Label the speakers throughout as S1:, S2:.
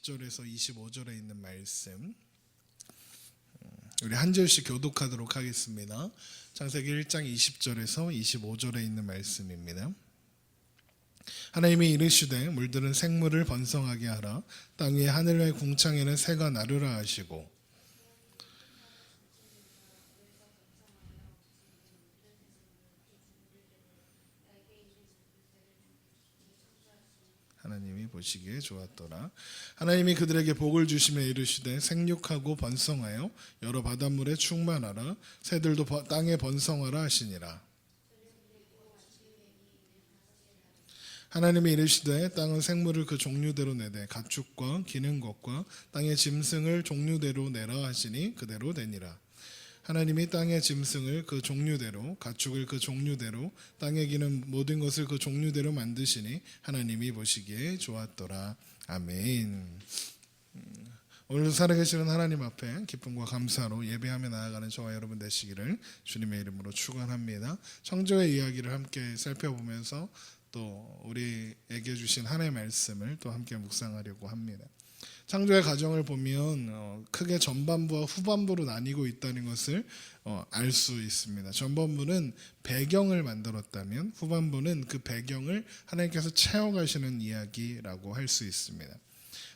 S1: 20절에서 25절에 있는 말씀, 우리 한 절씩 교독하도록 하겠습니다. 창세기 1장 20절에서 25절에 있는 말씀입니다. 하나님이 이르시되 물들은 생물을 번성하게 하라. 땅 위에 하늘의 궁창에는 새가 나르라 하시고, 하나님이 보시기에 좋았더라. 하나님이 그들에게 복을 주시며 이르시되 생육하고 번성하여 여러 바닷물에 충만하라. 새들도 땅에 번성하라 하시니라. 하나님이 이르시되 땅은 생물을 그 종류대로 내되 가축과 기는 것과 땅의 짐승을 종류대로 내라 하시니 그대로 되니라. 하나님이 땅의 짐승을 그 종류대로, 가축을 그 종류대로, 땅에 기는 모든 것을 그 종류대로 만드시니 하나님이 보시기에 좋았더라. 아멘. 오늘도 살아계시는 하나님 앞에 기쁨과 감사로 예배하며 나아가는 저와 여러분 되시기를 주님의 이름으로 축원합니다. 창조의 이야기를 함께 살펴보면서 또 우리에게 주신 하나님의 말씀을 또 함께 묵상하려고 합니다. 창조의 과정을 보면 크게 전반부와 후반부로 나뉘고 있다는 것을 알 수 있습니다. 전반부는 배경을 만들었다면 후반부는 그 배경을 하나님께서 채워가시는 이야기라고 할 수 있습니다.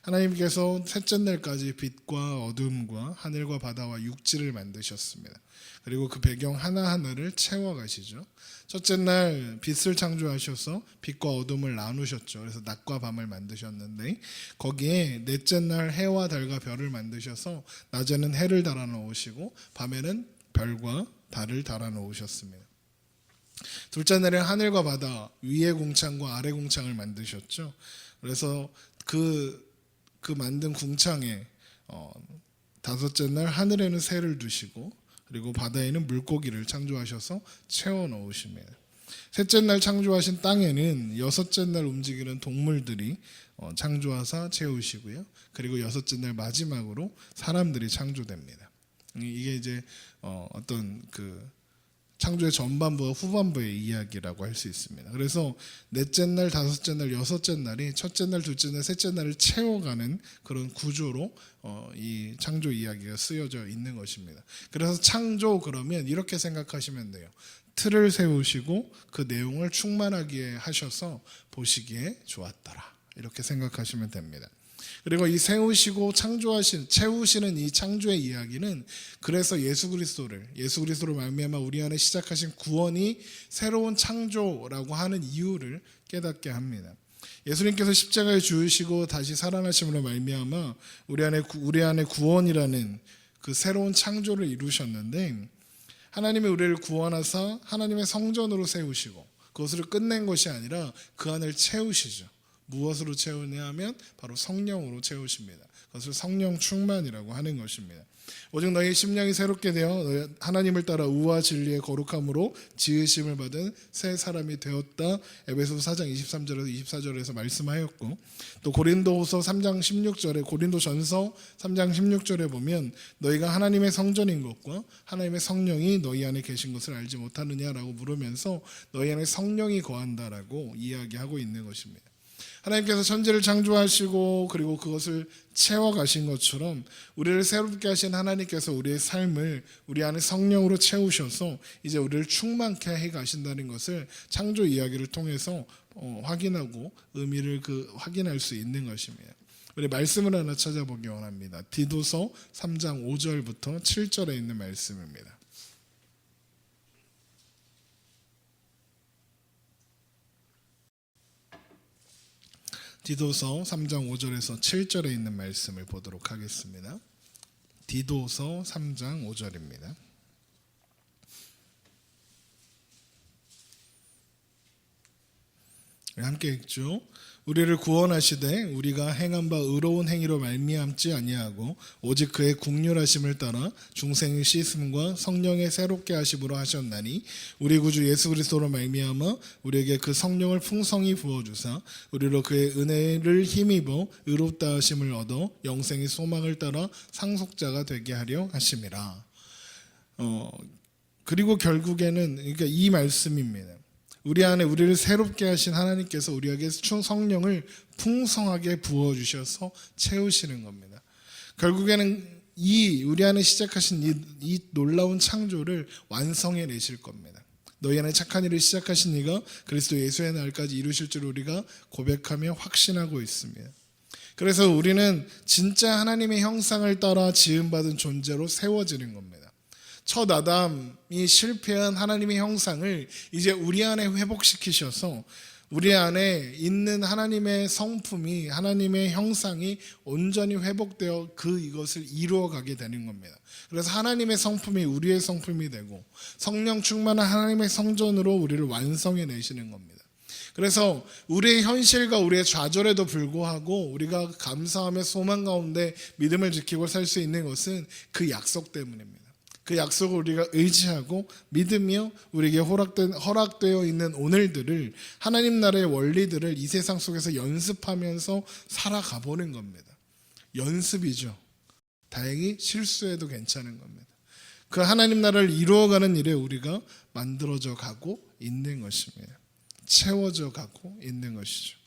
S1: 하나님께서 셋째 날까지 빛과 어둠과 하늘과 바다와 육지를 만드셨습니다. 그리고 그 배경 하나하나를 채워가시죠. 첫째 날 빛을 창조하셔서 빛과 어둠을 나누셨죠. 그래서 낮과 밤을 만드셨는데 거기에 넷째 날 해와 달과 별을 만드셔서 낮에는 해를 달아 놓으시고 밤에는 별과 달을 달아 놓으셨습니다. 둘째 날에 하늘과 바다 위의 궁창과 아래 궁창을 만드셨죠. 그래서 그 만든 궁창에 다섯째 날 하늘에는 새를 두시고 그리고 바다에는 물고기를 창조하셔서 채워 넣으십니다. 셋째 날 창조하신 땅에는 여섯째 날 움직이는 동물들이 창조하사 채우시고요. 그리고 여섯째 날 마지막으로 사람들이 창조됩니다. 이게 이제 어떤 그 창조의 전반부와 후반부의 이야기라고 할 수 있습니다. 그래서 넷째 날, 다섯째 날, 여섯째 날이 첫째 날, 둘째 날, 셋째 날을 채워가는 그런 구조로 이 창조 이야기가 쓰여져 있는 것입니다. 그래서 창조 그러면 이렇게 생각하시면 돼요. 틀을 세우시고 그 내용을 충만하게 하셔서 보시기에 좋았더라. 이렇게 생각하시면 됩니다. 그리고 이 세우시고 채우시는 이 창조의 이야기는 그래서 예수 그리스도로 말미암아 우리 안에 시작하신 구원이 새로운 창조라고 하는 이유를 깨닫게 합니다. 예수님께서 십자가에 죽으시고 다시 살아나심으로 말미암아 우리 안에 구원이라는 그 새로운 창조를 이루셨는데 하나님이 우리를 구원하사 하나님의 성전으로 세우시고 그것을 끝낸 것이 아니라 그 안을 채우시죠. 무엇으로 채우냐 하면 바로 성령으로 채우십니다. 그것을 성령 충만이라고 하는 것입니다. 오직 너희 심령이 새롭게 되어 하나님을 따라 의와 진리의 거룩함으로 지으심을 받은 새 사람이 되었다. 에베소서 4장 23절에서 24절에서 말씀하였고 또 고린도전서 3장 16절에 보면 너희가 하나님의 성전인 것과 하나님의 성령이 너희 안에 계신 것을 알지 못하느냐라고 물으면서 너희 안에 성령이 거한다라고 이야기하고 있는 것입니다. 하나님께서 천지를 창조하시고 그리고 그것을 채워가신 것처럼 우리를 새롭게 하신 하나님께서 우리의 삶을 우리 안에 성령으로 채우셔서 이제 우리를 충만케 해 가신다는 것을 창조 이야기를 통해서 확인하고 의미를 확인할 수 있는 것입니다. 우리 말씀을 하나 찾아보기 원합니다. 디도서 3장 5절부터 7절에 있는 말씀입니다. 디도서 3장 5절에서 7절에 있는 말씀을 보도록 하겠습니다. 디도서 3장 5절입니다. 함께 읽죠. 우리를 구원하시되 우리가 행한 바 의로운 행위로 말미암지 아니하고 오직 그의 국률하심을 따라 중생의 씻음과 성령의 새롭게 하심으로 하셨나니 우리 구주 예수 그리스도로 말미암아 우리에게 그 성령을 풍성히 부어주사 우리로 그의 은혜를 힘입어 의롭다 하심을 얻어 영생의 소망을 따라 상속자가 되게 하려 하심이라. 그리고 결국에는 그러니까 이 말씀입니다. 우리 안에 우리를 새롭게 하신 하나님께서 우리에게 성령을 풍성하게 부어주셔서 채우시는 겁니다. 결국에는 우리 안에 시작하신 이 놀라운 창조를 완성해 내실 겁니다. 너희 안에 착한 일을 시작하신 이가 그리스도 예수의 날까지 이루실 줄 우리가 고백하며 확신하고 있습니다. 그래서 우리는 진짜 하나님의 형상을 따라 지음받은 존재로 세워지는 겁니다. 첫 아담이 실패한 하나님의 형상을 이제 우리 안에 회복시키셔서 우리 안에 있는 하나님의 성품이, 하나님의 형상이 온전히 회복되어 이것을 이루어가게 되는 겁니다. 그래서 하나님의 성품이 우리의 성품이 되고 성령 충만한 하나님의 성전으로 우리를 완성해 내시는 겁니다. 그래서 우리의 현실과 우리의 좌절에도 불구하고 우리가 감사하며 소망 가운데 믿음을 지키고 살 수 있는 것은 그 약속 때문입니다. 그 약속을 우리가 의지하고 믿으며 우리에게 허락되어 있는 오늘들을, 하나님 나라의 원리들을 이 세상 속에서 연습하면서 살아가 보는 겁니다. 연습이죠. 다행히 실수해도 괜찮은 겁니다. 그 하나님 나라를 이루어가는 일에 우리가 만들어져 가고 있는 것입니다. 채워져 가고 있는 것이죠.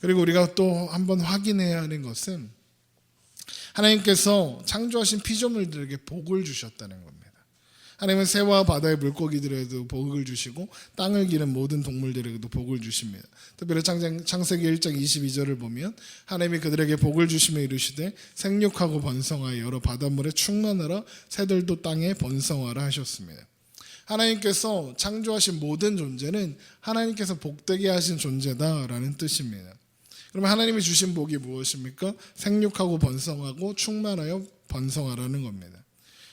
S1: 그리고 우리가 또 한번 확인해야 하는 것은 하나님께서 창조하신 피조물들에게 복을 주셨다는 겁니다. 하나님은 새와 바다의 물고기들에도 복을 주시고 땅을 기는 모든 동물들에게도 복을 주십니다. 특별히 창세기 1장 22절을 보면 하나님이 그들에게 복을 주시며 이르시되 생육하고 번성하여 여러 바닷물에 충만하라 새들도 땅에 번성하라 하셨습니다. 하나님께서 창조하신 모든 존재는 하나님께서 복되게 하신 존재다라는 뜻입니다. 그러면 하나님이 주신 복이 무엇입니까? 생육하고 번성하고 충만하여 번성하라는 겁니다.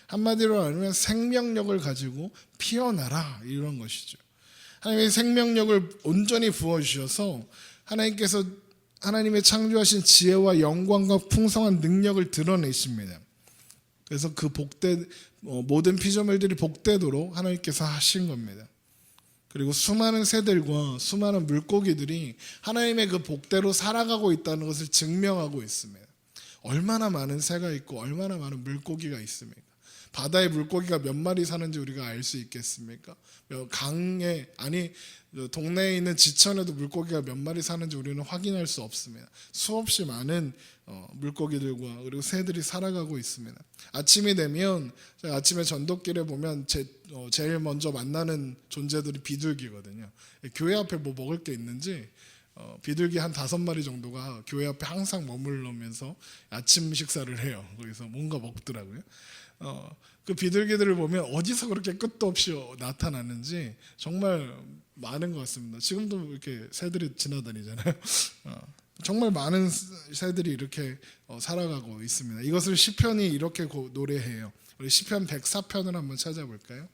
S1: 한마디로 하면 생명력을 가지고 피어나라 이런 것이죠. 하나님의 생명력을 온전히 부어주셔서 하나님께서 하나님의 창조하신 지혜와 영광과 풍성한 능력을 드러내십니다. 그래서 그 모든 피조물들이 복되도록 하나님께서 하신 겁니다. 그리고 수많은 새들과 수많은 물고기들이 하나님의 그 복대로 살아가고 있다는 것을 증명하고 있습니다. 얼마나 많은 새가 있고 얼마나 많은 물고기가 있습니까? 바다에 물고기가 몇 마리 사는지 우리가 알 수 있겠습니까? 강에, 동네에 있는 지천에도 물고기가 몇 마리 사는지 우리는 확인할 수 없습니다. 수없이 많은 물고기들과 그리고 새들이 살아가고 있습니다. 아침이 되면 아침에 전도길에 보면 제일 먼저 만나는 존재들이 비둘기거든요. 교회 앞에 뭐 먹을 게 있는지 비둘기 한 5마리 정도가 교회 앞에 항상 머물러면서 아침 식사를 해요. 거기서 뭔가 먹더라고요. 그 비둘기들을 보면 어디서 그렇게 끝도 없이 나타나는지 정말 많은 것 같습니다. 지금도 이렇게 새들이 지나다니잖아요. 정말 많은 새들이 이렇게 살아가고 있습니다. 이것을 시편이 이렇게 노래해요. 우리 시편 104편을 한번 찾아볼까요?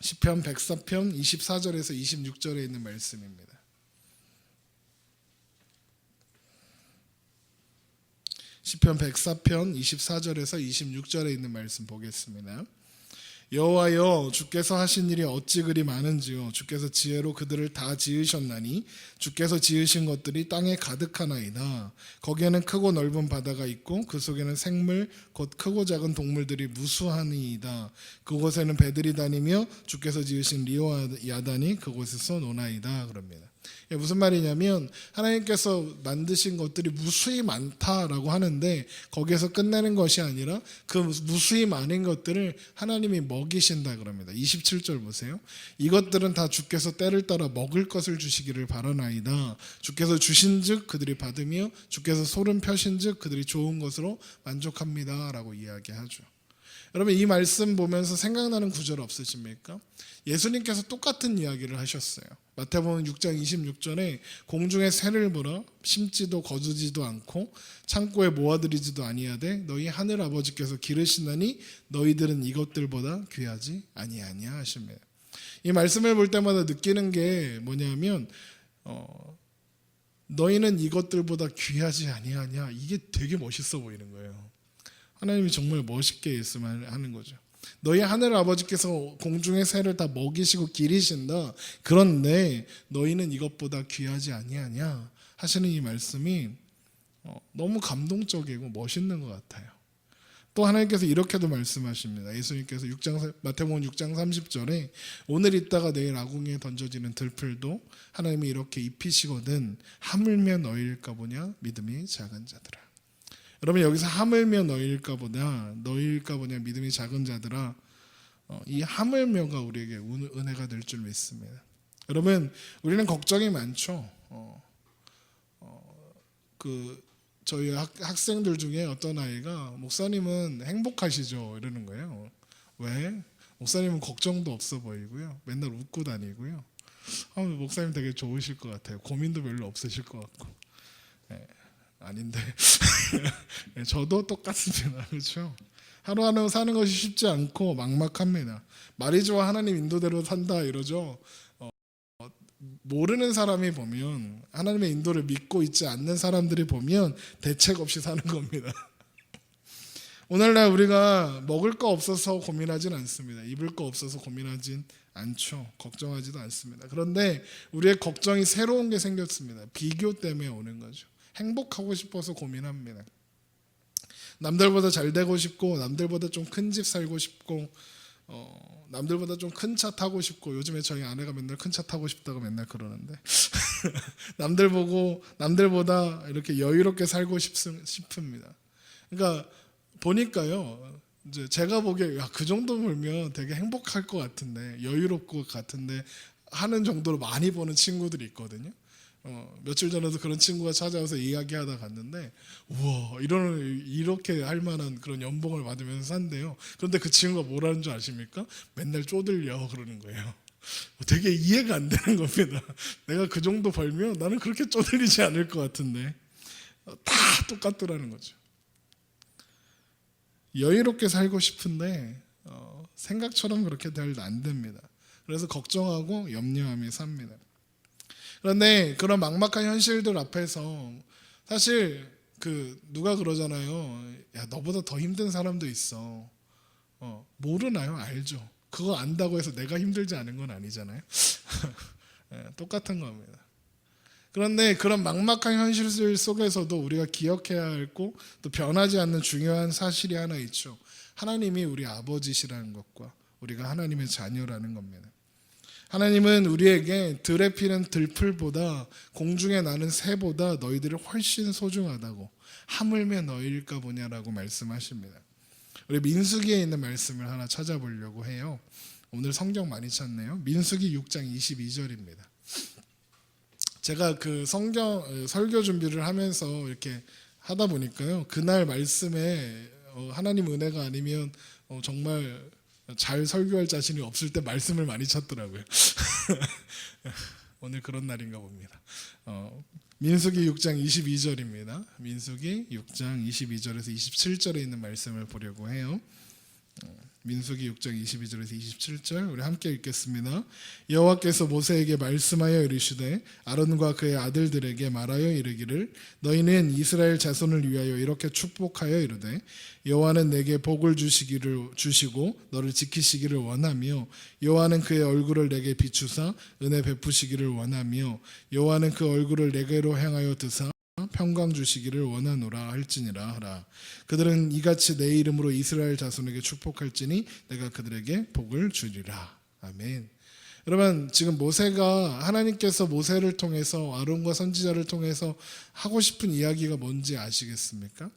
S1: 시편 104편 24절에서 26절에 있는 말씀입니다. 시편 104편 24절에서 26절에 있는 말씀 보겠습니다. 여호와여 주께서 하신 일이 어찌 그리 많은지요. 주께서 지혜로 그들을 다 지으셨나니 주께서 지으신 것들이 땅에 가득하나이다. 거기에는 크고 넓은 바다가 있고 그 속에는 생물 곧 크고 작은 동물들이 무수하니이다. 그곳에는 배들이 다니며 주께서 지으신 리와 야단이 그곳에서 노나이다. 그럽니다. 무슨 말이냐면 하나님께서 만드신 것들이 무수히 많다라고 하는데 거기에서 끝내는 것이 아니라 그 무수히 많은 것들을 하나님이 먹이신다 그럽니다. 27절 보세요. 이것들은 다 주께서 때를 따라 먹을 것을 주시기를 바라나이다. 주께서 주신즉 그들이 받으며 주께서 소름 펴신즉 그들이 좋은 것으로 만족합니다 라고 이야기하죠. 여러분 이 말씀 보면서 생각나는 구절 없으십니까? 예수님께서 똑같은 이야기를 하셨어요. 마태복음 6장 26절에 공중에 새를 보라 심지도 거두지도 않고 창고에 모아들이지도 아니하되 너희 하늘 아버지께서 기르시나니 너희들은 이것들보다 귀하지 아니하냐 하십니다. 이 말씀을 볼 때마다 느끼는 게 뭐냐면 너희는 이것들보다 귀하지 아니하냐, 이게 되게 멋있어 보이는 거예요. 하나님이 정말 멋있게 말씀하는 거죠. 너희 하늘 아버지께서 공중의 새를 다 먹이시고 기르신다. 그런데 너희는 이것보다 귀하지 아니하냐 하시는 이 말씀이 너무 감동적이고 멋있는 것 같아요. 또 하나님께서 이렇게도 말씀하십니다. 예수님께서 마태복음 6장 30절에 오늘 있다가 내일 아궁이에 던져지는 들풀도 하나님이 이렇게 입히시거든 하물며 너희일까 보냐 믿음이 작은 자들아. 여러분 여기서 하물며 너희일까 보냐 믿음이 작은 자들아, 이 하물며가 우리에게 은혜가 될 줄 믿습니다. 여러분 우리는 걱정이 많죠. 저희 학생들 중에 어떤 아이가 목사님은 행복하시죠? 이러는 거예요. 왜? 목사님은 걱정도 없어 보이고요. 맨날 웃고 다니고요. 목사님 되게 좋으실 것 같아요. 고민도 별로 없으실 것 같고. 아닌데 저도 똑같습니다. 그렇죠? 하루하루 사는 것이 쉽지 않고 막막합니다. 말이 좋아 하나님 인도대로 산다 이러죠. 모르는 사람이 보면, 하나님의 인도를 믿고 있지 않는 사람들이 보면 대책 없이 사는 겁니다. 오늘날 우리가 먹을 거 없어서 고민하진 않습니다. 입을 거 없어서 고민하진 않죠. 걱정하지도 않습니다. 그런데 우리의 걱정이 새로운 게 생겼습니다. 비교 때문에 오는 거죠. 행복하고 싶어서 고민합니다. 남들보다 잘 되고 싶고, 남들보다 좀 큰 집 살고 싶고, 남들보다 좀 큰 차 타고 싶고, 요즘에 저희 아내가 맨날 큰 차 타고 싶다고 맨날 그러는데 남들보다 이렇게 여유롭게 살고 싶습니다. 그러니까 보니까요, 이제 제가 보기에 그 정도 벌면 되게 행복할 것 같은데, 여유롭을 것 같은데 하는 정도로 많이 버는 친구들이 있거든요. 며칠 전에도 그런 친구가 찾아와서 이야기하다 갔는데, 우와 이렇게 할 만한 그런 연봉을 받으면서 산대요. 그런데 그 친구가 뭐라는 줄 아십니까? 맨날 쪼들려 그러는 거예요. 되게 이해가 안 되는 겁니다. 내가 그 정도 벌면 나는 그렇게 쪼들리지 않을 것 같은데 다 똑같더라는 거죠. 여유롭게 살고 싶은데 생각처럼 그렇게 잘 안 됩니다. 그래서 걱정하고 염려하며 삽니다. 그런데 그런 막막한 현실들 앞에서 사실 누가 그러잖아요. 야, 너보다 더 힘든 사람도 있어. 모르나요? 알죠. 그거 안다고 해서 내가 힘들지 않은 건 아니잖아요. 똑같은 겁니다. 그런데 그런 막막한 현실 속에서도 우리가 기억해야 하고 또 변하지 않는 중요한 사실이 하나 있죠. 하나님이 우리 아버지시라는 것과 우리가 하나님의 자녀라는 겁니다. 하나님은 우리에게 들에 피는 들풀보다 공중에 나는 새보다 너희들이 훨씬 소중하다고, 하물며 너희일까 보냐라고 말씀하십니다. 우리 민수기에 있는 말씀을 하나 찾아보려고 해요. 오늘 성경 많이 찾네요. 민수기 6장 22절입니다. 제가 성경 설교 준비를 하면서 이렇게 하다 보니까요, 그날 말씀에 하나님 은혜가 아니면 정말 잘 설교할 자신이 없을 때 말씀을 많이 찾더라고요. 오늘 그런 날인가 봅니다. 민수기 6장 22절입니다. 민수기 6장 22절에서 27절에 있는 말씀을 보려고 해요. 민수기 6장 22절에서 27절 우리 함께 읽겠습니다. 여호와께서 모세에게 말씀하여 이르시되 아론과 그의 아들들에게 말하여 이르기를 너희는 이스라엘 자손을 위하여 이렇게 축복하여 이르되 여호와는 내게 복을 주시고 너를 지키시기를 원하며 여호와는 그의 얼굴을 내게 비추사 은혜 베푸시기를 원하며 여호와는 그 얼굴을 내게로 향하여 드사 평강 주시기를 원하노라 할지니라 하라. 그들은 이같이 내 이름으로 이스라엘 자손에게 축복할지니 내가 그들에게 복을 주리라. 아멘. 여러분 지금 하나님께서 모세를 통해서 아론과 선지자를 통해서 하고 싶은 이야기가 뭔지 아시겠습니까?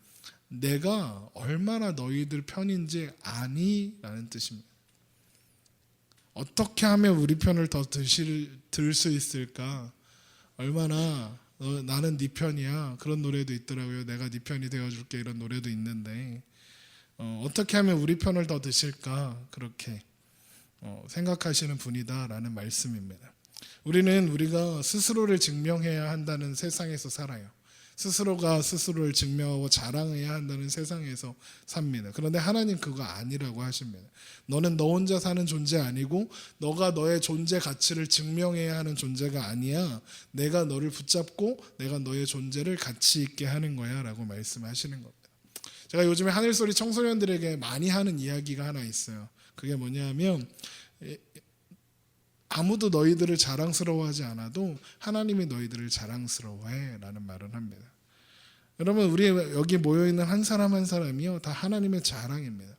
S1: 내가 얼마나 너희들 편인지 아니? 라는 뜻입니다. 어떻게 하면 우리 편을 더 들 수 있을까? 얼마나 나는 네 편이야. 그런 노래도 있더라고요. 내가 네 편이 되어줄게. 이런 노래도 있는데 어떻게 하면 우리 편을 더 드실까? 그렇게 생각하시는 분이다라는 말씀입니다. 우리가 스스로를 증명해야 한다는 세상에서 살아요. 스스로가 스스로를 증명하고 자랑해야 한다는 세상에서 삽니다. 그런데 하나님 그거 아니라고 하십니다. 너는 너 혼자 사는 존재 아니고 너가 너의 존재 가치를 증명해야 하는 존재가 아니야. 내가 너를 붙잡고 내가 너의 존재를 가치 있게 하는 거야 라고 말씀하시는 겁니다. 제가 요즘에 하늘소리 청소년들에게 많이 하는 이야기가 하나 있어요. 그게 뭐냐면 아무도 너희들을 자랑스러워하지 않아도 하나님이 너희들을 자랑스러워해 라는 말을 합니다. 여러분, 우리 여기 모여있는 한 사람 한 사람이요 다 하나님의 자랑입니다.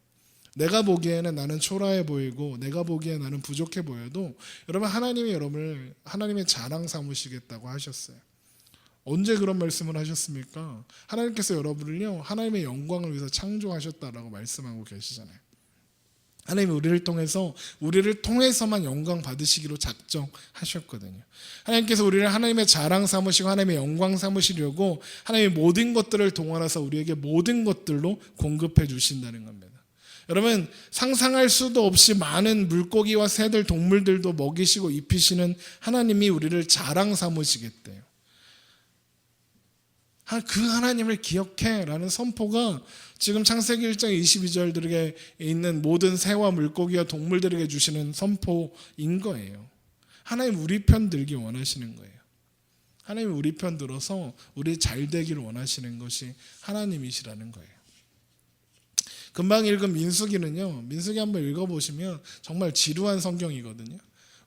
S1: 내가 보기에는 나는 초라해 보이고 내가 보기에 나는 부족해 보여도 여러분, 하나님이 여러분을 하나님의 자랑 삼으시겠다고 하셨어요. 언제 그런 말씀을 하셨습니까? 하나님께서 여러분을요 하나님의 영광을 위해서 창조하셨다라고 말씀하고 계시잖아요. 하나님이 우리를 통해서만 영광 받으시기로 작정하셨거든요. 하나님께서 우리를 하나님의 자랑 삼으시고 하나님의 영광 삼으시려고 하나님의 모든 것들을 동원해서 우리에게 모든 것들로 공급해 주신다는 겁니다. 여러분, 상상할 수도 없이 많은 물고기와 새들, 동물들도 먹이시고 입히시는 하나님이 우리를 자랑 삼으시겠대요. 그 하나님을 기억해 라는 선포가 지금 창세기 1장 22절들에 있는 모든 새와 물고기와 동물들에게 주시는 선포인 거예요. 하나님 우리 편 들기 원하시는 거예요. 하나님 우리 편 들어서 우리 잘 되기를 원하시는 것이 하나님이시라는 거예요. 금방 읽은 민수기는요, 민수기 한번 읽어보시면 정말 지루한 성경이거든요.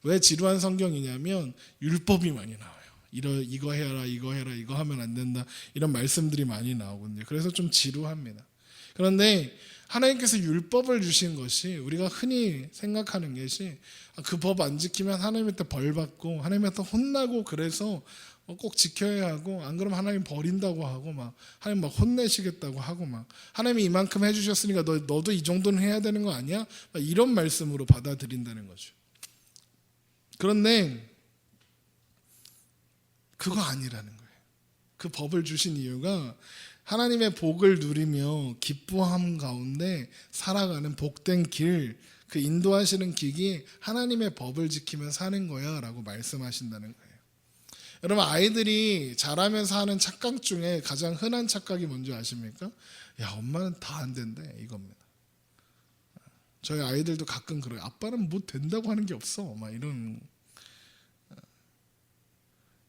S1: 왜 지루한 성경이냐면 율법이 많이 나와요. 이거 해라, 이거 해라, 이거 하면 안 된다, 이런 말씀들이 많이 나오거든요. 그래서 좀 지루합니다. 그런데 하나님께서 율법을 주신 것이 우리가 흔히 생각하는 것이 그 법 안 지키면 하나님한테 벌 받고 하나님한테 혼나고 그래서 꼭 지켜야 하고 안 그러면 하나님 버린다고 하고 막 하나님 막 혼내시겠다고 하고 막 하나님이 이만큼 해주셨으니까 너도 이 정도는 해야 되는 거 아니야? 막 이런 말씀으로 받아들인다는 거죠. 그런데 그거 아니라는 거예요. 그 법을 주신 이유가 하나님의 복을 누리며 기뻐함 가운데 살아가는 복된 길, 그 인도하시는 길이 하나님의 법을 지키며 사는 거야 라고 말씀하신다는 거예요. 여러분, 아이들이 자라면서 하는 착각 중에 가장 흔한 착각이 뭔지 아십니까? 야, 엄마는 다 안 된대, 이겁니다. 저희 아이들도 가끔 그래요. 아빠는 뭐 된다고 하는 게 없어, 막 이런.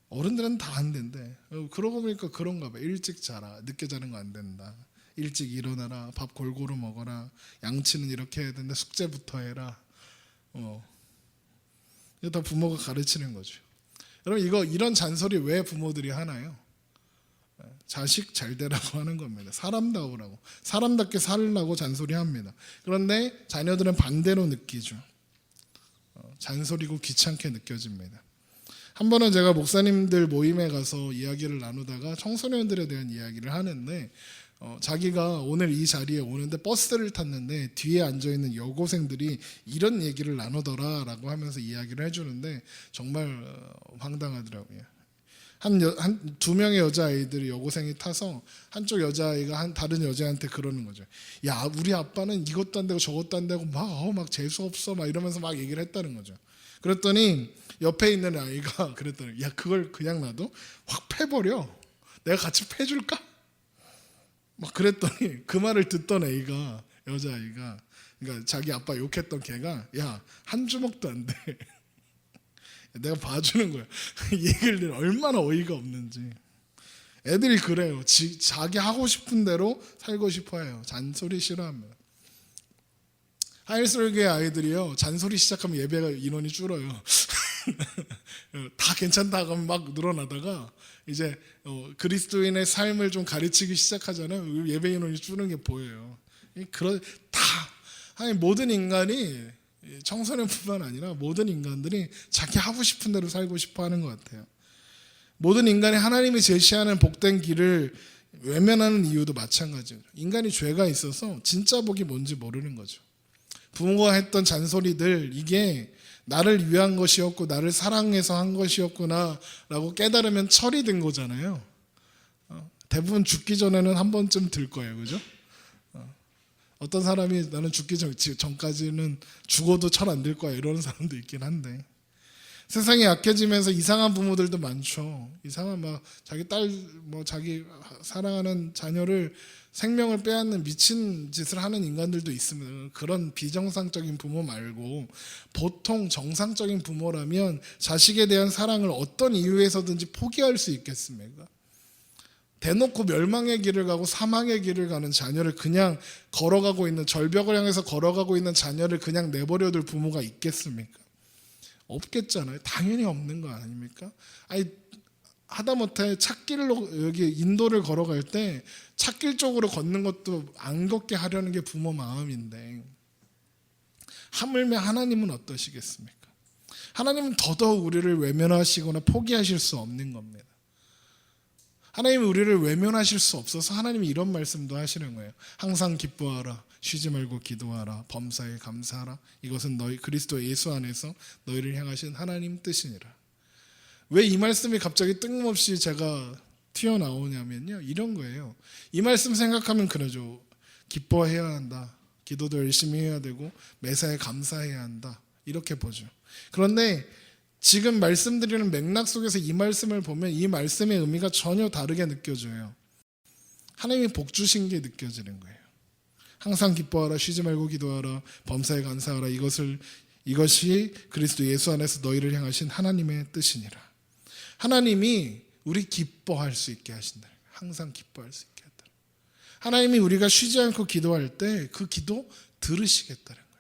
S1: 어른들은 다 안 된대. 그러고 보니까 그런가 봐. 일찍 자라, 늦게 자는 거 안 된다. 일찍 일어나라, 밥 골고루 먹어라, 양치는 이렇게 해야 된다, 숙제부터 해라. 이거 다 부모가 가르치는 거죠. 여러분, 이런 잔소리 왜 부모들이 하나요? 자식 잘 되라고 하는 겁니다. 사람다우라고, 사람답게 살라고 잔소리합니다. 그런데 자녀들은 반대로 느끼죠. 잔소리고 귀찮게 느껴집니다. 한 번은 제가 목사님들 모임에 가서 이야기를 나누다가 청소년들에 대한 이야기를 하는데 자기가 오늘 이 자리에 오는데 버스를 tas는데 뒤에 앉아있는 여고생들이 이런 얘기를 나누더라라고 하면서 이야기를 해주는데 정말 황당하더라고요. 두 명의 여자아이들이 여고생이 타서 한쪽 여자아이가 다른 여자한테 그러는 거죠. 야, 우리 아빠는 이것도 안 되고 저것도 안 되고 막 재수없어 막 이러면서 막 얘기를 했다는 거죠. 그랬더니 옆에 있는 아이가 그랬더니 야, 그걸 그냥 놔도 확 패버려. 내가 같이 패줄까? 막 그랬더니 그 말을 듣던 애가, 여자아이가, 그러니까 자기 아빠 욕했던 걔가 야, 한 주먹도 안 돼. 내가 봐주는 거야. 이 얘기를 얼마나 어이가 없는지. 애들이 그래요. 자기 하고 싶은 대로 살고 싶어해요. 잔소리 싫어합니다. 하일스월교회 아이들이요, 잔소리 시작하면 예배가 인원이 줄어요. 다 괜찮다 하면 막 늘어나다가 이제 그리스도인의 삶을 좀 가르치기 시작하잖아요. 예배 인원이 줄는 게 보여요. 아니, 모든 인간이, 청소년뿐만 아니라 모든 인간들이 자기 하고 싶은 대로 살고 싶어 하는 것 같아요. 모든 인간이 하나님이 제시하는 복된 길을 외면하는 이유도 마찬가지예요. 인간이 죄가 있어서 진짜 복이 뭔지 모르는 거죠. 부모가 했던 잔소리들, 이게 나를 위한 것이었고 나를 사랑해서 한 것이었구나 라고 깨달으면 철이 든 거잖아요. 대부분 죽기 전에는 한 번쯤 들 거예요. 그죠? 어떤 사람이 나는 죽기 전까지는 죽어도 철 안 들 거야 이러는 사람도 있긴 한데, 세상이 약해지면서 이상한 부모들도 많죠. 이상한 자기 딸, 자기 사랑하는 자녀를 생명을 빼앗는 미친 짓을 하는 인간들도 있습니다. 그런 비정상적인 부모 말고 보통 정상적인 부모라면 자식에 대한 사랑을 어떤 이유에서든지 포기할 수 있겠습니까? 대놓고 멸망의 길을 가고 사망의 길을 가는 자녀를 그냥 걸어가고 있는, 절벽을 향해서 걸어가고 있는 자녀를 그냥 내버려둘 부모가 있겠습니까? 없겠잖아요. 당연히 없는 거 아닙니까? 아니, 하다못해 찻길로 여기 인도를 걸어갈 때 찻길 쪽으로 걷는 것도 안 걷게 하려는 게 부모 마음인데, 하물며 하나님은 어떠시겠습니까? 하나님은 더더욱 우리를 외면하시거나 포기하실 수 없는 겁니다. 하나님은 우리를 외면하실 수 없어서 하나님이 이런 말씀도 하시는 거예요. 항상 기뻐하라, 쉬지 말고 기도하라, 범사에 감사하라. 이것은 너희 그리스도 예수 안에서 너희를 향하신 하나님 뜻이니라. 왜 이 말씀이 갑자기 뜬금없이 제가 튀어나오냐면요, 이런 거예요. 이 말씀 생각하면 그러죠. 기뻐해야 한다, 기도도 열심히 해야 되고 매사에 감사해야 한다, 이렇게 보죠. 그런데 지금 말씀드리는 맥락 속에서 이 말씀을 보면 이 말씀의 의미가 전혀 다르게 느껴져요. 하나님이 복 주신 게 느껴지는 거예요. 항상 기뻐하라, 쉬지 말고 기도하라, 범사에 감사하라. 이것이 그리스도 예수 안에서 너희를 향하신 하나님의 뜻이니라. 하나님이 우리 기뻐할 수 있게 하신다. 항상 기뻐할 수 있게 한다. 하나님이 우리가 쉬지 않고 기도할 때 그 기도 들으시겠다는 거예요.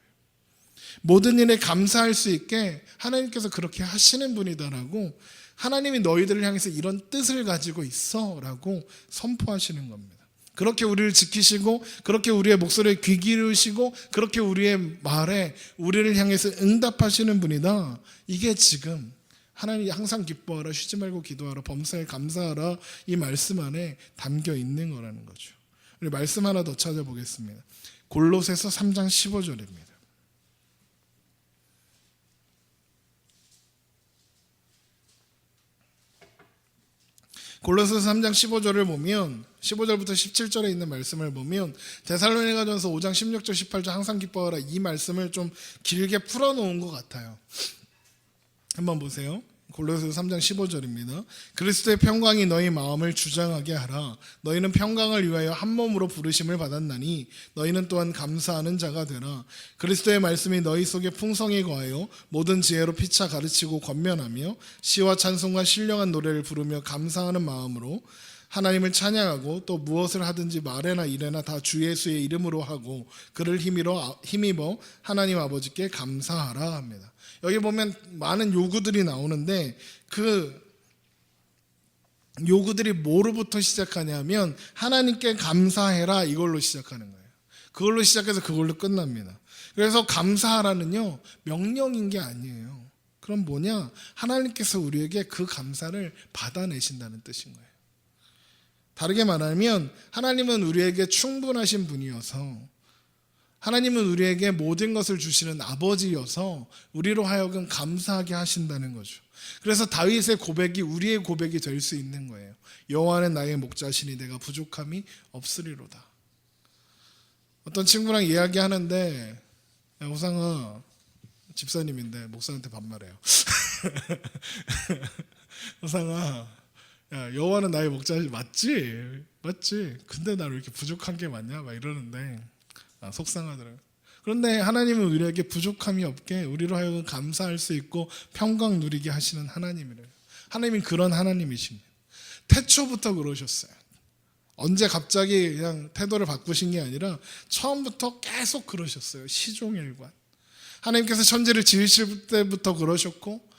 S1: 모든 일에 감사할 수 있게 하나님께서 그렇게 하시는 분이다라고, 하나님이 너희들을 향해서 이런 뜻을 가지고 있어라고 선포하시는 겁니다. 그렇게 우리를 지키시고, 그렇게 우리의 목소리에 귀 기울이시고, 그렇게 우리의 말에 우리를 향해서 응답하시는 분이다. 이게 지금 하나님이 항상 기뻐하라, 쉬지 말고 기도하라, 범사에 감사하라, 이 말씀 안에 담겨 있는 거라는 거죠. 우리 말씀 하나 더 찾아보겠습니다. 골로새서 3장 15절입니다. 골로새서 3장 15절을 보면, 15절부터 17절에 있는 말씀을 보면, 데살로니가전서 5장 16절 18절 항상 기뻐하라, 이 말씀을 좀 길게 풀어놓은 것 같아요. 한번 보세요. 골로새서 3장 15절입니다. 그리스도의 평강이 너희 마음을 주장하게 하라. 너희는 평강을 위하여 한 몸으로 부르심을 받았나니 너희는 또한 감사하는 자가 되라. 그리스도의 말씀이 너희 속에 풍성히 거하여 모든 지혜로 피차 가르치고 권면하며 시와 찬송과 신령한 노래를 부르며 감사하는 마음으로 하나님을 찬양하고, 또 무엇을 하든지 말에나 일에나 다 주 예수의 이름으로 하고 그를 힘입어 하나님 아버지께 감사하라 합니다. 여기 보면 많은 요구들이 나오는데, 그 요구들이 뭐로부터 시작하냐면 하나님께 감사해라, 이걸로 시작하는 거예요. 그걸로 시작해서 그걸로 끝납니다. 그래서 감사하라는요, 명령인 게 아니에요. 그럼 뭐냐? 하나님께서 우리에게 그 감사를 받아내신다는 뜻인 거예요. 다르게 말하면 하나님은 우리에게 충분하신 분이어서, 하나님은 우리에게 모든 것을 주시는 아버지여서 우리로 하여금 감사하게 하신다는 거죠. 그래서 다윗의 고백이 우리의 고백이 될 수 있는 거예요. 여호와는 나의 목자시니 내가 부족함이 없으리로다. 어떤 친구랑 이야기하는데, 야, 호상아, 집사님인데 목사한테 반말해요. 호상아, 야, 여호와는 나의 목자시 맞지? 맞지? 근데 나 왜 이렇게 부족한 게 많냐? 막 이러는데 속상하더라고요. 그런데 하나님은 우리에게 부족함이 없게 우리로 하여금 감사할 수 있고 평강 누리게 하시는 하나님이래요. 하나님은 그런 하나님이십니다. 태초부터 그러셨어요. 언제 갑자기 그냥 태도를 바꾸신 게 아니라 처음부터 계속 그러셨어요. 시종일관. 하나님께서 천지를 지으실 때부터 그러셨고,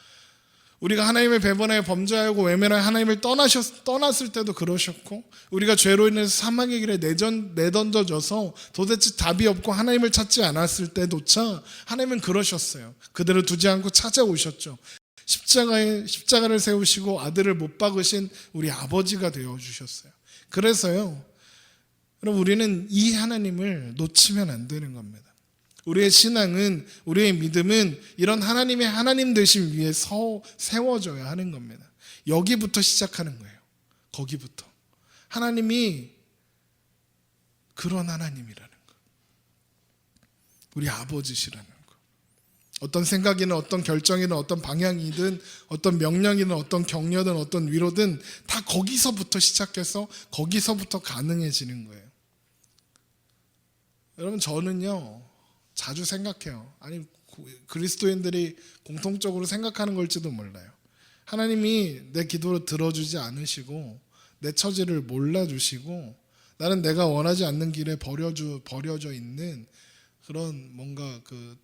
S1: 우리가 하나님을 배반하여 범죄하고 외면하여 하나님을 떠났을 때도 그러셨고, 우리가 죄로 인해서 사망의 길에 내던져져서 도대체 답이 없고 하나님을 찾지 않았을 때조차 하나님은 그러셨어요. 그대로 두지 않고 찾아오셨죠. 십자가를 세우시고 아들을 못 박으신 우리 아버지가 되어주셨어요. 그래서요, 여러분, 우리는 이 하나님을 놓치면 안 되는 겁니다. 우리의 신앙은, 우리의 믿음은 이런 하나님의 하나님 되심 위에 세워져야 하는 겁니다. 여기부터 시작하는 거예요. 거기부터. 하나님이 그런 하나님이라는 거. 우리 아버지시라는 거. 어떤 생각이든 어떤 결정이든 어떤 방향이든 어떤 명령이든 어떤 격려든 어떤 위로든 다 거기서부터 시작해서 거기서부터 가능해지는 거예요. 여러분, 저는요, 자주 생각해요. 아니, 그리스도인들이 공통적으로 생각하는 걸지도 몰라요. 하나님이 내 기도를 들어주지 않으시고 내 처지를 몰라주시고 나는 내가 원하지 않는 길에 버려져 있는 그런 뭔가 그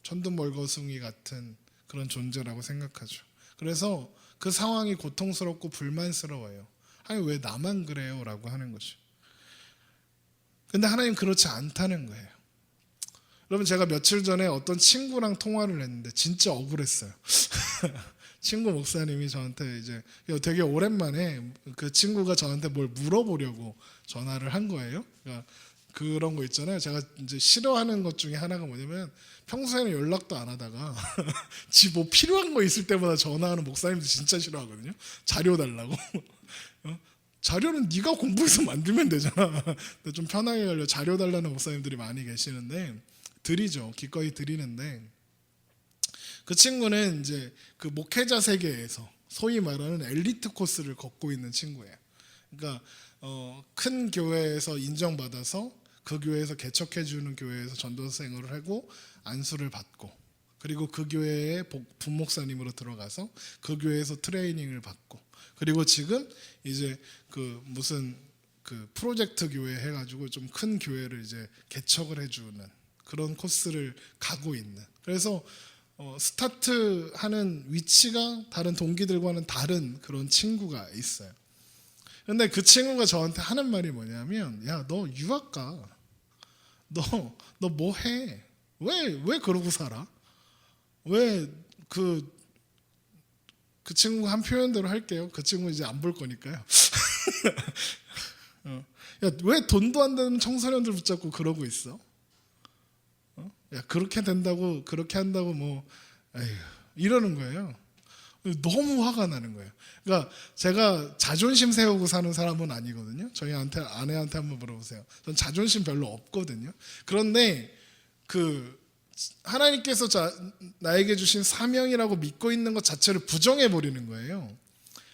S1: 천둥벌거숭이 같은 그런 존재라고 생각하죠. 그래서 그 상황이 고통스럽고 불만스러워요. 아니 왜 나만 그래요? 라고 하는 거죠. 근데 하나님 그렇지 않다는 거예요. 여러분 제가 며칠 전에 어떤 친구랑 통화를 했는데 진짜 억울했어요. 친구 목사님이 저한테 이제 되게 오랜만에 그 친구가 저한테 뭘 물어보려고 전화를 한 거예요. 그러니까 그런 거 있잖아요. 제가 이제 싫어하는 것 중에 하나가 뭐냐면 평소에는 연락도 안 하다가 지 뭐 필요한 거 있을 때마다 전화하는 목사님도 진짜 싫어하거든요. 자료 달라고. 자료는 네가 공부해서 만들면 되잖아. 근데 좀 편하게 하려 자료 달라는 목사님들이 많이 계시는데 드리죠. 기꺼이 드리는데 그 친구는 이제 그 목회자 세계에서 소위 말하는 엘리트 코스를 걷고 있는 친구예요. 그러니까 큰 교회에서 인정받아서 그 교회에서 개척해주는 교회에서 전도생활을 하고 안수를 받고 그리고 그 교회의 분목사님으로 들어가서 그 교회에서 트레이닝을 받고 그리고 지금 이제 그 무슨 그 프로젝트 교회 해가지고 좀 큰 교회를 이제 개척을 해주는 그런 코스를 가고 있는. 그래서 스타트하는 위치가 다른 동기들과는 다른 그런 친구가 있어요. 근데 그 친구가 저한테 하는 말이 뭐냐면, 야, 너 유학 가. 너 뭐 해? 왜 그러고 살아? 왜 그 친구 한 표현대로 할게요. 그 친구 이제 안 볼 거니까요. 야, 왜 돈도 안 되는 청소년들 붙잡고 그러고 있어? 야, 그렇게 된다고, 그렇게 한다고 뭐, 에휴, 이러는 거예요. 너무 화가 나는 거예요. 그러니까 제가 자존심 세우고 사는 사람은 아니거든요. 저희 아내한테 한번 물어보세요. 전 자존심 별로 없거든요. 그런데 하나님께서 나에게 주신 사명이라고 믿고 있는 것 자체를 부정해 버리는 거예요.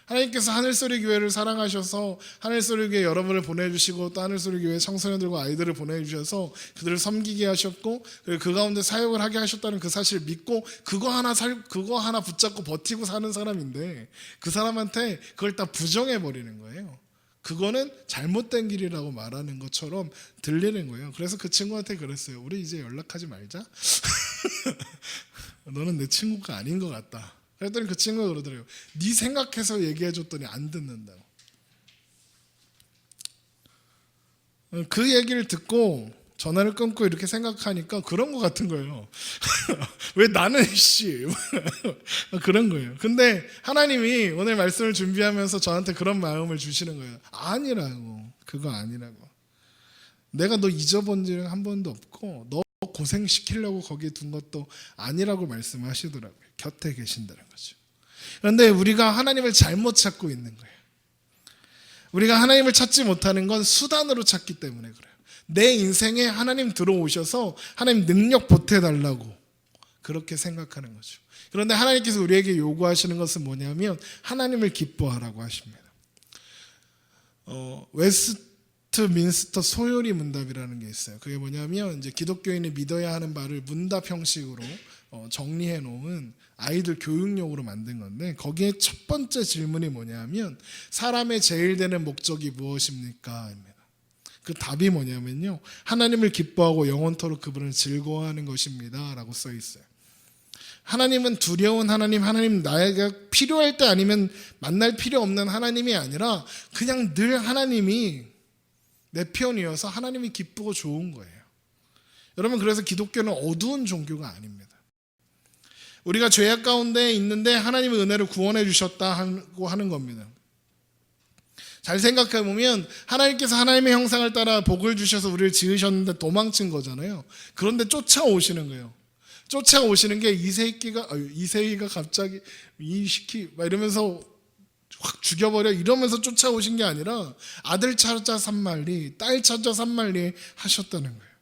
S1: 하나님께서 하늘소리 교회를 사랑하셔서 하늘소리 교회 여러분을 보내주시고 또 하늘소리 교회 청소년들과 아이들을 보내주셔서 그들을 섬기게 하셨고 그리고 그 가운데 사역을 하게 하셨다는 그 사실을 믿고 그거 하나 붙잡고 버티고 사는 사람인데 그 사람한테 그걸 다 부정해 버리는 거예요. 그거는 잘못된 길이라고 말하는 것처럼 들리는 거예요. 그래서 그 친구한테 그랬어요. 우리 이제 연락하지 말자. 너는 내 친구가 아닌 것 같다. 그랬더니 그 친구가 그러더래요. 네 생각해서 얘기해줬더니 안 듣는다고. 그 얘기를 듣고 전화를 끊고 이렇게 생각하니까 그런 것 같은 거예요. 왜 나는 그런 거예요. 근데 하나님이 오늘 말씀을 준비하면서 저한테 그런 마음을 주시는 거예요. 아니라고. 그거 아니라고. 내가 너 잊어본 적은 한 번도 없고 너 고생시키려고 거기에 둔 것도 아니라고 말씀하시더라고요. 곁에 계신다는 거죠. 그런데 우리가 하나님을 잘못 찾고 있는 거예요. 우리가 하나님을 찾지 못하는 건 수단으로 찾기 때문에 그래요. 내 인생에 하나님 들어오셔서 하나님 능력 보태달라고 그렇게 생각하는 거죠. 그런데 하나님께서 우리에게 요구하시는 것은 뭐냐면 하나님을 기뻐하라고 하십니다. 웨스트민스터 소요리 문답이라는 게 있어요. 그게 뭐냐면 이제 기독교인이 믿어야 하는 바를 문답 형식으로 정리해 놓은 아이들 교육용으로 만든 건데 거기에 첫 번째 질문이 뭐냐면 사람의 제일 되는 목적이 무엇입니까? 입니다. 그 답이 뭐냐면요. 하나님을 기뻐하고 영원토록 그분을 즐거워하는 것입니다. 라고 써 있어요. 하나님은 두려운 하나님 나에게 필요할 때 아니면 만날 필요 없는 하나님이 아니라 그냥 늘 하나님이 내 편이어서 하나님이 기쁘고 좋은 거예요. 여러분 그래서 기독교는 어두운 종교가 아닙니다. 우리가 죄악 가운데 있는데 하나님의 은혜로 구원해 주셨다고 하는 겁니다. 잘 생각해 보면 하나님께서 하나님의 형상을 따라 복을 주셔서 우리를 지으셨는데 도망친 거잖아요. 그런데 쫓아오시는 거예요. 쫓아오시는 게 이세희가 갑자기 막 이러면서 확 죽여버려 이러면서 쫓아오신 게 아니라 아들 찾아 산만리, 딸 찾아 산만리 하셨다는 거예요.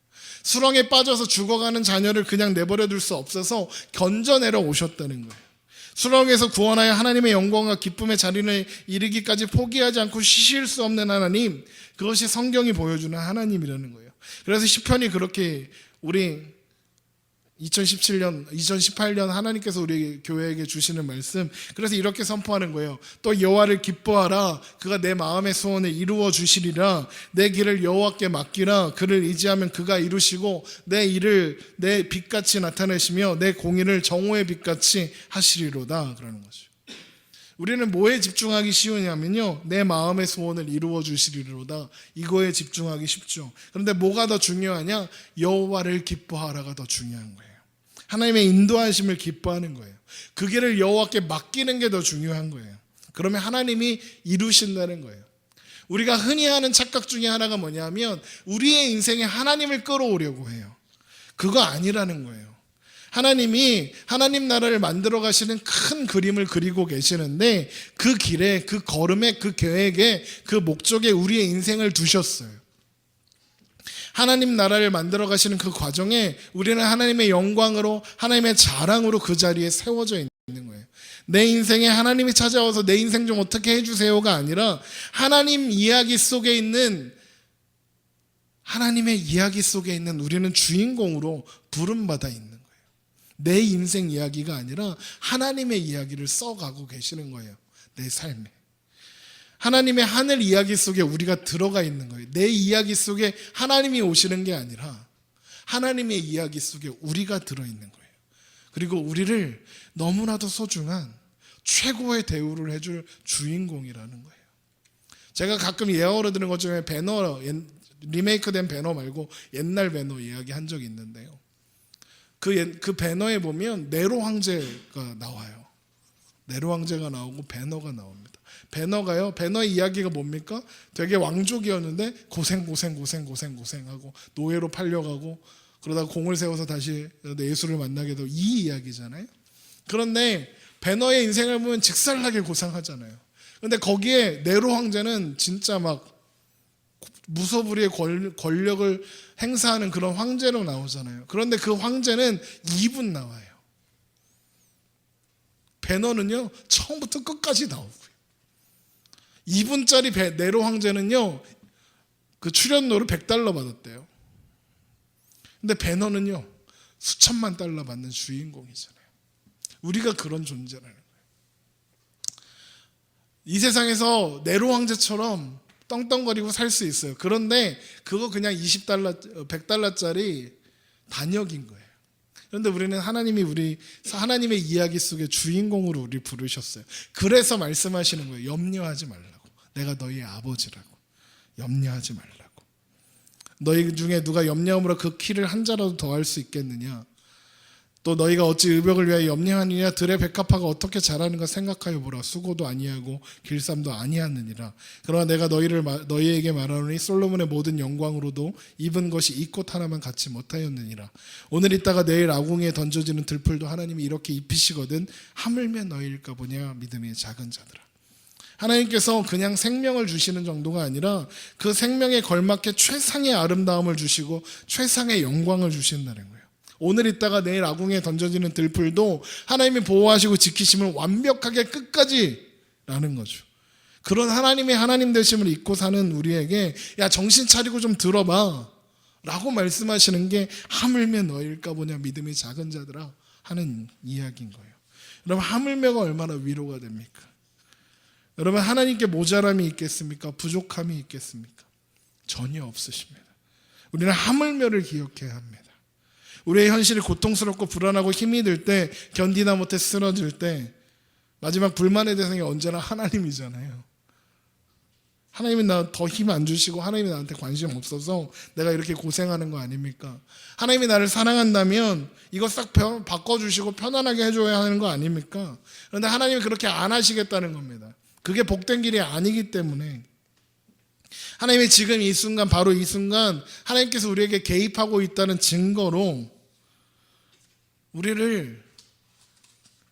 S1: 수렁에 빠져서 죽어가는 자녀를 그냥 내버려 둘 수 없어서 건져내려 오셨다는 거예요. 수렁에서 구원하여 하나님의 영광과 기쁨의 자리를 이르기까지 포기하지 않고 쉬실 수 없는 하나님, 그것이 성경이 보여주는 하나님이라는 거예요. 그래서 시편이 그렇게 우리 2018년 하나님께서 우리 교회에게 주시는 말씀, 그래서 이렇게 선포하는 거예요. 또 여호와를 기뻐하라. 그가 내 마음의 소원을 이루어 주시리라. 내 길을 여호와께 맡기라. 그를 의지하면 그가 이루시고 내 일을 내 빛같이 나타내시며 내 공의를 정오의 빛같이 하시리로다. 그러는 거죠. 우리는 뭐에 집중하기 쉬우냐면요, 내 마음의 소원을 이루어 주시리로다, 이거에 집중하기 쉽죠. 그런데 뭐가 더 중요하냐? 여호와를 기뻐하라가 더 중요한 거예요. 하나님의 인도하심을 기뻐하는 거예요. 그 길을 여호와께 맡기는 게 더 중요한 거예요. 그러면 하나님이 이루신다는 거예요. 우리가 흔히 하는 착각 중에 하나가 뭐냐면 우리의 인생에 하나님을 끌어오려고 해요. 그거 아니라는 거예요. 하나님이 하나님 나라를 만들어 가시는 큰 그림을 그리고 계시는데 그 길에, 그 걸음에, 그 계획에, 그 목적에 우리의 인생을 두셨어요. 하나님 나라를 만들어 가시는 그 과정에 우리는 하나님의 영광으로, 하나님의 자랑으로 그 자리에 세워져 있는 거예요. 내 인생에 하나님이 찾아와서 내 인생 좀 어떻게 해주세요가 아니라 하나님 이야기 속에 있는, 하나님의 이야기 속에 있는 우리는 주인공으로 부름받아 있는 거예요. 내 인생 이야기가 아니라 하나님의 이야기를 써가고 계시는 거예요. 내 삶에. 하나님의 하늘 이야기 속에 우리가 들어가 있는 거예요. 내 이야기 속에 하나님이 오시는 게 아니라 하나님의 이야기 속에 우리가 들어있는 거예요. 그리고 우리를 너무나도 소중한 최고의 대우를 해줄 주인공이라는 거예요. 제가 가끔 예언을 드는 것 중에 배너, 리메이크된 배너 말고 옛날 배너 이야기 한 적이 있는데요. 그 배너에 보면 네로 황제가 나와요. 네로 황제가 나오고 배너가 나옵니다. 배너가요, 배너의 이야기가 뭡니까? 되게 왕족이었는데 고생하고 노예로 팔려가고 그러다가 공을 세워서 다시 예수를 만나게 되고, 이 이야기잖아요. 그런데 배너의 인생을 보면 직살나게 고생하잖아요. 그런데 거기에 네로 황제는 진짜 막 무소불위의 권력을 행사하는 그런 황제로 나오잖아요. 그런데 그 황제는 2분 나와요. 배너는요, 처음부터 끝까지 나오고요. 2분짜리 네로 황제는요, 그 출연료를 $100 받았대요. 근데 배너는요, 수천만 달러 받는 주인공이잖아요. 우리가 그런 존재라는 거예요. 이 세상에서 네로 황제처럼 떵떵거리고 살 수 있어요. 그런데 그거 그냥 $20, $100짜리 단역인 거예요. 그런데 우리는 하나님의 이야기 속의 주인공으로 우리 부르셨어요. 그래서 말씀하시는 거예요. 염려하지 말라고. 내가 너희의 아버지라고. 염려하지 말라고. 너희 중에 누가 염려함으로 그 키를 한 자라도 더할 수 있겠느냐? 또 너희가 어찌 의벽을 위하여 염려하느냐? 들의 백합화가 어떻게 자라는가 생각하여 보라. 수고도 아니하고 길쌈도 아니하느니라. 그러나 내가 너희에게 말하노니 솔로몬의 모든 영광으로도 입은 것이 이 꽃 하나만 갖지 못하였느니라. 오늘 있다가 내일 아궁이에 던져지는 들풀도 하나님이 이렇게 입히시거든 하물며 너희일까 보냐, 믿음이 작은 자들아. 하나님께서 그냥 생명을 주시는 정도가 아니라 그 생명에 걸맞게 최상의 아름다움을 주시고 최상의 영광을 주신다는 거예요. 오늘 있다가 내일 아궁이에 던져지는 들풀도 하나님이 보호하시고 지키심을 완벽하게 끝까지라는 거죠. 그런 하나님의 하나님 되심을 잊고 사는 우리에게 야, 정신 차리고 좀 들어봐 라고 말씀하시는 게 하물며 너일까 보냐, 믿음이 작은 자들아 하는 이야기인 거예요. 여러분, 하물며가 얼마나 위로가 됩니까? 여러분, 하나님께 모자람이 있겠습니까? 부족함이 있겠습니까? 전혀 없으십니다. 우리는 하물며를 기억해야 합니다. 우리의 현실이 고통스럽고 불안하고 힘이 들 때, 견디다 못해 쓰러질 때 마지막 불만의 대상이 언제나 하나님이잖아요. 하나님이 나 더 힘 안 주시고 하나님이 나한테 관심 없어서 내가 이렇게 고생하는 거 아닙니까? 하나님이 나를 사랑한다면 이거 싹 바꿔주시고 편안하게 해줘야 하는 거 아닙니까? 그런데 하나님이 그렇게 안 하시겠다는 겁니다. 그게 복된 길이 아니기 때문에 하나님이 지금 이 순간, 바로 이 순간 하나님께서 우리에게 개입하고 있다는 증거로 우리를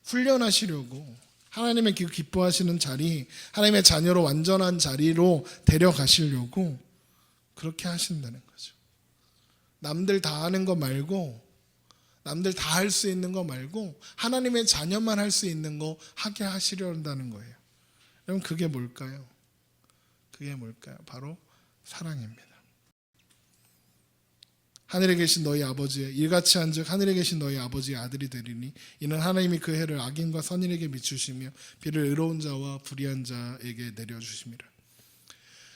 S1: 훈련하시려고 하나님의 기뻐하시는 자리, 하나님의 자녀로 완전한 자리로 데려가시려고 그렇게 하신다는 거죠. 남들 다 하는 거 말고, 남들 다 할 수 있는 거 말고 하나님의 자녀만 할 수 있는 거 하게 하시려 한다는 거예요. 그럼 그게 뭘까요? 그게 뭘까요? 바로 사랑입니다. 하늘에 계신 너희 아버지의 일같이 한즉 하늘에 계신 너희 아버지의 아들이 되리니 이는 하나님이 그 해를 악인과 선인에게 비추시며 비를 의로운 자와 불의한 자에게 내려주심이라.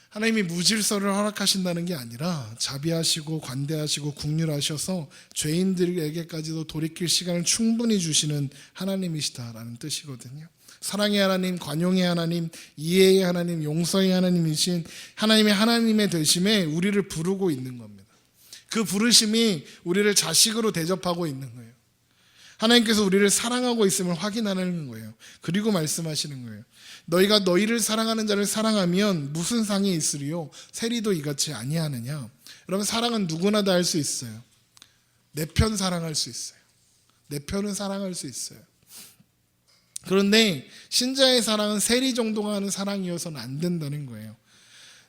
S1: 하나님이 무질서를 허락하신다는 게 아니라 자비하시고 관대하시고 긍휼하셔서 죄인들에게까지도 돌이킬 시간을 충분히 주시는 하나님이시다라는 뜻이거든요. 사랑의 하나님, 관용의 하나님, 이해의 하나님, 용서의 하나님이신 하나님의 되심에 우리를 부르고 있는 겁니다. 그 부르심이 우리를 자식으로 대접하고 있는 거예요. 하나님께서 우리를 사랑하고 있음을 확인하는 거예요. 그리고 말씀하시는 거예요. 너희가 너희를 사랑하는 자를 사랑하면 무슨 상이 있으리요? 세리도 이같이 아니하느냐? 여러분, 사랑은 누구나 다 할 수 있어요. 내 편 사랑할 수 있어요. 내 편은 사랑할 수 있어요. 그런데 신자의 사랑은 세리 정도가 하는 사랑이어서는 안 된다는 거예요.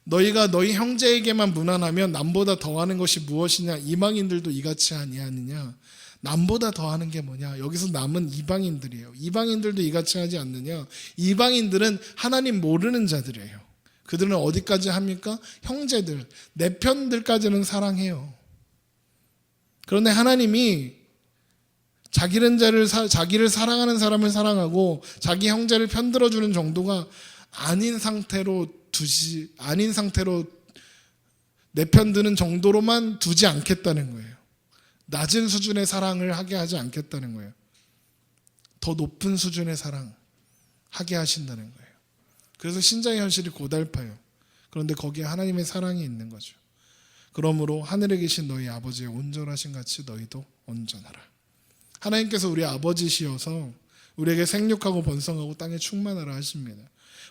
S1: 너희가 너희 형제에게만 무난하면 남보다 더하는 것이 무엇이냐? 이방인들도 이같이 아니하느냐? 남보다 더하는 게 뭐냐? 여기서 남은 이방인들이에요. 이방인들도 이같이 하지 않느냐? 이방인들은 하나님 모르는 자들이에요. 그들은 어디까지 합니까? 형제들, 내 편들까지는 사랑해요. 그런데 하나님이 자기를 사랑하는 사람을 사랑하고 자기 형제를 편들어주는 정도가 아닌 상태로 내 편 드는 정도로만 두지 않겠다는 거예요. 낮은 수준의 사랑을 하게 하지 않겠다는 거예요. 더 높은 수준의 사랑 하게 하신다는 거예요. 그래서 신자의 현실이 고달파요. 그런데 거기에 하나님의 사랑이 있는 거죠. 그러므로 하늘에 계신 너희 아버지의 온전하신 같이 너희도 온전하라. 하나님께서 우리 아버지시여서 우리에게 생육하고 번성하고 땅에 충만하라 하십니다.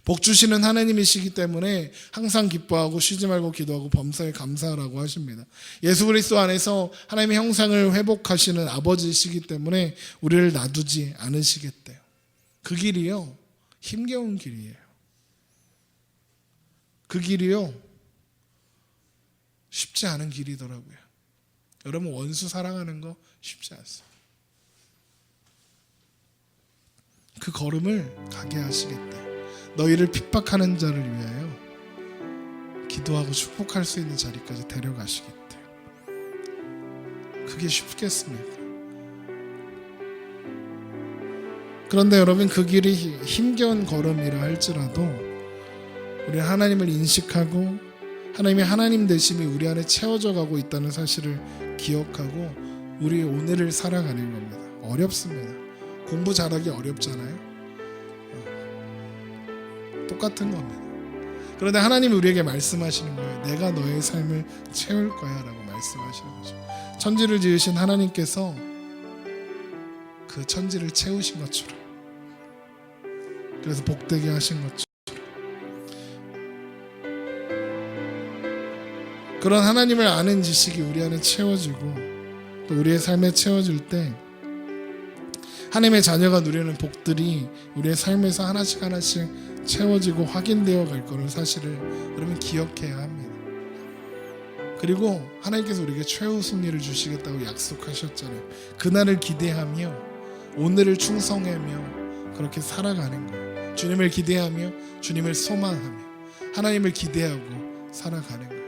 S1: 복 주시는 하나님이시기 때문에 항상 기뻐하고 쉬지 말고 기도하고 범사에 감사하라고 하십니다. 예수 그리스도 안에서 하나님의 형상을 회복하시는 아버지이시기 때문에 우리를 놔두지 않으시겠대요. 그 길이요, 힘겨운 길이에요. 그 길이요, 쉽지 않은 길이더라고요. 여러분, 원수 사랑하는 거 쉽지 않습니다. 그 걸음을 가게 하시겠대요. 너희를 핍박하는 자를 위하여 기도하고 축복할 수 있는 자리까지 데려가시겠대요. 그게 쉽겠습니까? 그런데 여러분, 그 길이 힘겨운 걸음이라 할지라도 우리 하나님을 인식하고 하나님의 하나님 되심이 우리 안에 채워져 가고 있다는 사실을 기억하고 우리 오늘을 살아가는 겁니다. 어렵습니다. 공부 잘하기 어렵잖아요. 똑같은 겁니다. 그런데 하나님이 우리에게 말씀하시는 거예요. 내가 너의 삶을 채울 거야 라고 말씀하시는 거죠. 천지를 지으신 하나님께서 그 천지를 채우신 것처럼, 그래서 복되게 하신 것처럼, 그런 하나님을 아는 지식이 우리 안에 채워지고 또 우리의 삶에 채워질 때 하나님의 자녀가 누리는 복들이 우리의 삶에서 하나씩 채워지고 확인되어 갈 거를 사실을 여러분 기억해야 합니다. 그리고 하나님께서 우리에게 최후 승리를 주시겠다고 약속하셨잖아요. 그날을 기대하며 오늘을 충성하며 그렇게 살아가는 거예요. 주님을 기대하며 주님을 소망하며 하나님을 기대하고 살아가는 거예요.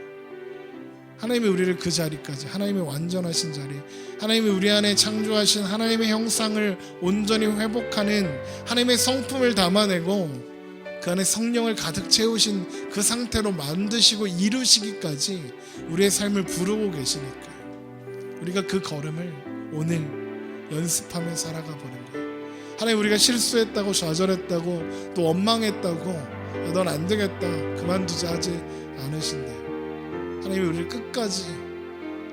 S1: 하나님이 우리를 그 자리까지, 하나님의 완전하신 자리, 하나님이 우리 안에 창조하신 하나님의 형상을 온전히 회복하는 하나님의 성품을 담아내고 그 안에 성령을 가득 채우신 그 상태로 만드시고 이루시기까지 우리의 삶을 부르고 계시니까요. 우리가 그 걸음을 오늘 연습하며 살아가 보는 거예요. 하나님, 우리가 실수했다고 좌절했다고 또 원망했다고 넌 안 되겠다 그만두자 하지 않으신대요. 하나님이 우리를 끝까지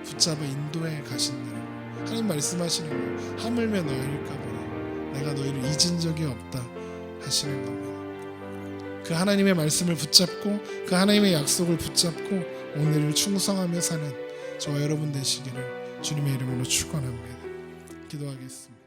S1: 붙잡아 인도해 가신다는 거예요. 하나님 말씀하시는 거예요. 하물며 너희를 까보라 내가 너희를 잊은 적이 없다 하시는 겁니다. 그 하나님의 말씀을 붙잡고 그 하나님의 약속을 붙잡고 오늘을 충성하며 사는 저와 여러분 되시기를 주님의 이름으로 축원합니다. 기도하겠습니다.